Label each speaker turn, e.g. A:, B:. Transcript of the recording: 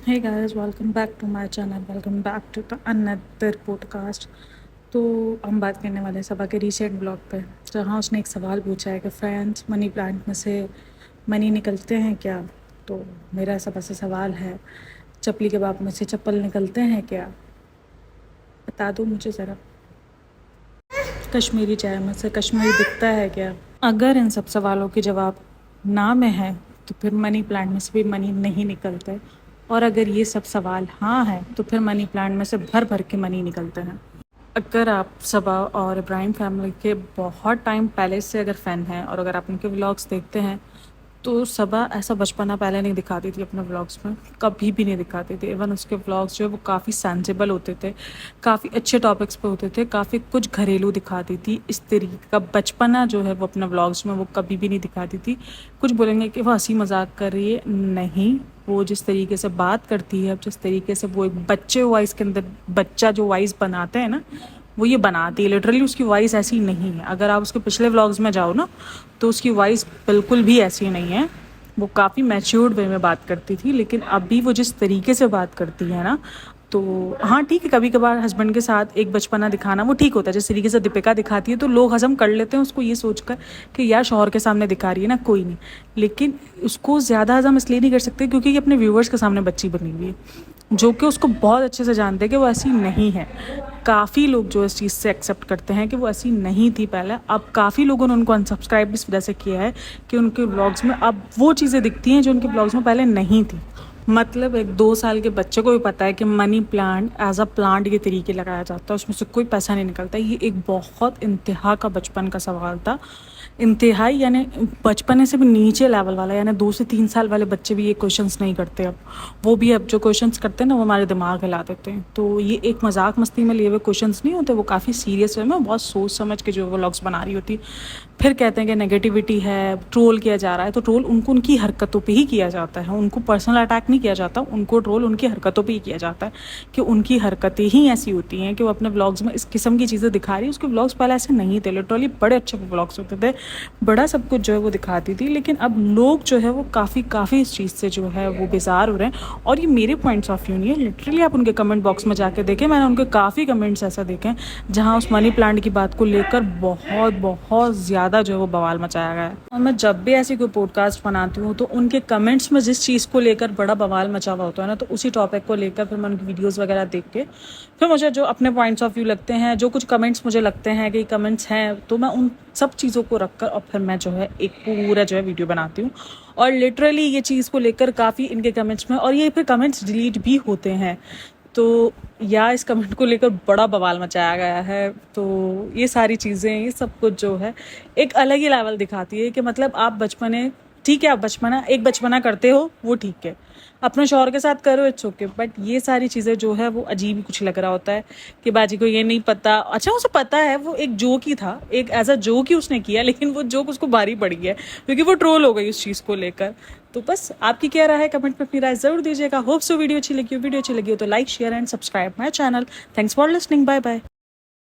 A: Hey guys, welcome back to my channel. Welcome back to the another podcast. तो हम बात करने वाले हैं सबा के रिसेंट ब्लॉग पे, जहाँ उसने एक सवाल पूछा है कि फ्रेंड्स मनी प्लांट में से मनी निकलते हैं क्या। तो मेरा सबा से सवाल है, चपली के बाप में से चप्पल निकलते हैं क्या? बता दो मुझे ज़रा। कश्मीरी चाय में से कश्मीरी दिखता है क्या? अगर इन सब सवालों के जवाब ना में है तो फिर मनी प्लांट में से भी मनी नहीं निकलते, और अगर ये सब सवाल हाँ है तो फिर मनी प्लांट में से भर भर के मनी निकलते हैं। अगर आप सबा और इब्राहिम फैमिली के बहुत टाइम पहले से अगर फ़ैन हैं और अगर आप उनके व्लॉग्स देखते हैं तो सबा ऐसा बचपना पहले नहीं दिखाती थी अपने व्लॉग्स में, कभी भी नहीं दिखाती थी। इवन उसके व्लॉग्स जो है वो काफ़ी सेंसिबल होते थे, काफ़ी अच्छे टॉपिक्स पे होते थे, काफ़ी कुछ घरेलू दिखाती थी। इस तरीके का बचपना जो है वो अपने व्लॉग्स में वो कभी भी नहीं दिखाती थी। कुछ बोलेंगे कि वो हंसी मजाक कर रही है, नहीं, वो जिस तरीके से बात करती है, जिस तरीके से वो एक बच्चे वॉइस के अंदर बच्चा जो वॉइस बनाते हैं ना, वो ये बनाती है। लिटरली उसकी वॉइस ऐसी नहीं है। अगर आप उसके पिछले व्लॉग्स में जाओ ना तो उसकी वॉइस बिल्कुल भी ऐसी नहीं है। वो काफ़ी मैच्योर्ड वे में बात करती थी, लेकिन अभी वो जिस तरीके से बात करती है ना, तो हाँ ठीक है, कभी कभार हस्बैंड के साथ एक बचपना दिखाना वो ठीक होता है। जिस तरीके से दीपिका दिखाती है तो लोग हजम कर लेते हैं उसको, ये सोचकर कि यार शौहर के सामने दिखा रही है ना, कोई नहीं। लेकिन उसको ज़्यादा हजम इसलिए नहीं कर सकते क्योंकि ये अपने व्यूवर्स के सामने बच्ची बनी हुई है, जो कि उसको बहुत अच्छे से जानते हैं कि वो ऐसी नहीं है। काफ़ी लोग जो इस चीज़ से एक्सेप्ट करते हैं कि वो ऐसी नहीं थी पहले। अब काफ़ी लोगों ने उनको अनसब्सक्राइब इस वजह से किया है कि उनके व्लॉग्स में अब वो चीज़ें दिखती हैं जो उनके व्लॉग्स में पहले नहीं थी। मतलब एक 2 साल के बच्चे को भी पता है कि money plant as a plant ये तरीके लगाया जाता है, उसमें से कोई पैसा नहीं निकलता। ये एक बहुत इंतहा का बचपन का सवाल था, इंतहाई यानी बचपने से भी नीचे लेवल वाला, यानी 2 से 3 साल वाले बच्चे भी ये क्वेश्चंस नहीं करते। अब वो भी अब जो क्वेश्चंस करते हैं ना वो हमारे दिमाग हिला देते हैं। तो ये एक मजाक मस्ती में लिए हुए क्वेश्चंस नहीं होते, वो काफ़ी सीरियस वे में बहुत सोच समझ के जो व्लॉग्स बना रही होती। फिर कहते हैं कि नेगेटिविटी है, ट्रोल किया जा रहा है, तो ट्रोल उनको उनकी हरकतों पे ही किया जाता है, उनको पर्सनल अटैक नहीं किया जाता, उनको ट्रोल उनकी हरकतों पे ही किया जाता है कि उनकी हरकतें ही ऐसी होती हैं कि वो अपने व्लॉग्स में इस किस्म की चीज़ें दिखा रही है। उसके व्लॉग्स पहले ऐसे नहीं थे, लिटरली बड़े अच्छे व्लॉग्स होते थे, बड़ा सब कुछ जो है वो दिखाती थी। लेकिन अब लोग जो है वो काफ़ी इस चीज़ से जो है वो बेजार हो रहे हैं। और ये मेरे पॉइंट्स ऑफ व्यू नहीं है, लिटरली आप उनके कमेंट बॉक्स में जाके देखें, मैंने उनके काफ़ी कमेंट्स ऐसा देखे हैं जहाँ उस मनी प्लांट की बात को लेकर बहुत ज़्यादा जो है वो बवाल मचाया गया है। और मैं जब भी ऐसी कोई पॉडकास्ट बनाती हूँ तो उनके कमेंट्स में जिस चीज़ को लेकर बड़ा बवाल मचा हुआ होता है ना, तो उसी टॉपिक को लेकर फिर मैं उनकी वीडियोज़ वगैरह देख के फिर मुझे जो अपने पॉइंट्स ऑफ व्यू लगते हैं, जो कुछ कमेंट्स मुझे लगते हैं कि कमेंट्स हैं, तो मैं उन सब चीज़ों को रखकर और फिर मैं जो है एक पूरा जो है वीडियो बनाती हूँ। और लिटरली ये चीज़ को लेकर काफ़ी इनके कमेंट्स में, और ये फिर कमेंट्स डिलीट भी होते हैं, तो या इस कमेंट को लेकर बड़ा बवाल मचाया गया है। तो ये सारी चीज़ें, ये सब कुछ जो है एक अलग ही लेवल दिखाती है कि मतलब आप बचपने, ठीक है आप बचपना एक बचपना करते हो वो ठीक है, अपने शौहर के साथ करो, इट्स ओके, बट ये सारी चीज़ें जो है वो अजीब ही कुछ लग रहा होता है कि बाजी को ये नहीं पता। अच्छा उसे पता है, वो एक जोक ही था, एक एज अ जोक ही उसने किया, लेकिन वो जोक उसको भारी पड़ी है क्योंकि वो ट्रोल हो गई उस चीज़ को लेकर। तो बस आपकी क्या राय है, कमेंट में अपनी राय जरूर दीजिएगा। होप सो वीडियो अच्छी लगी हो तो like share and subscribe my channel. Thanks for listening, bye bye.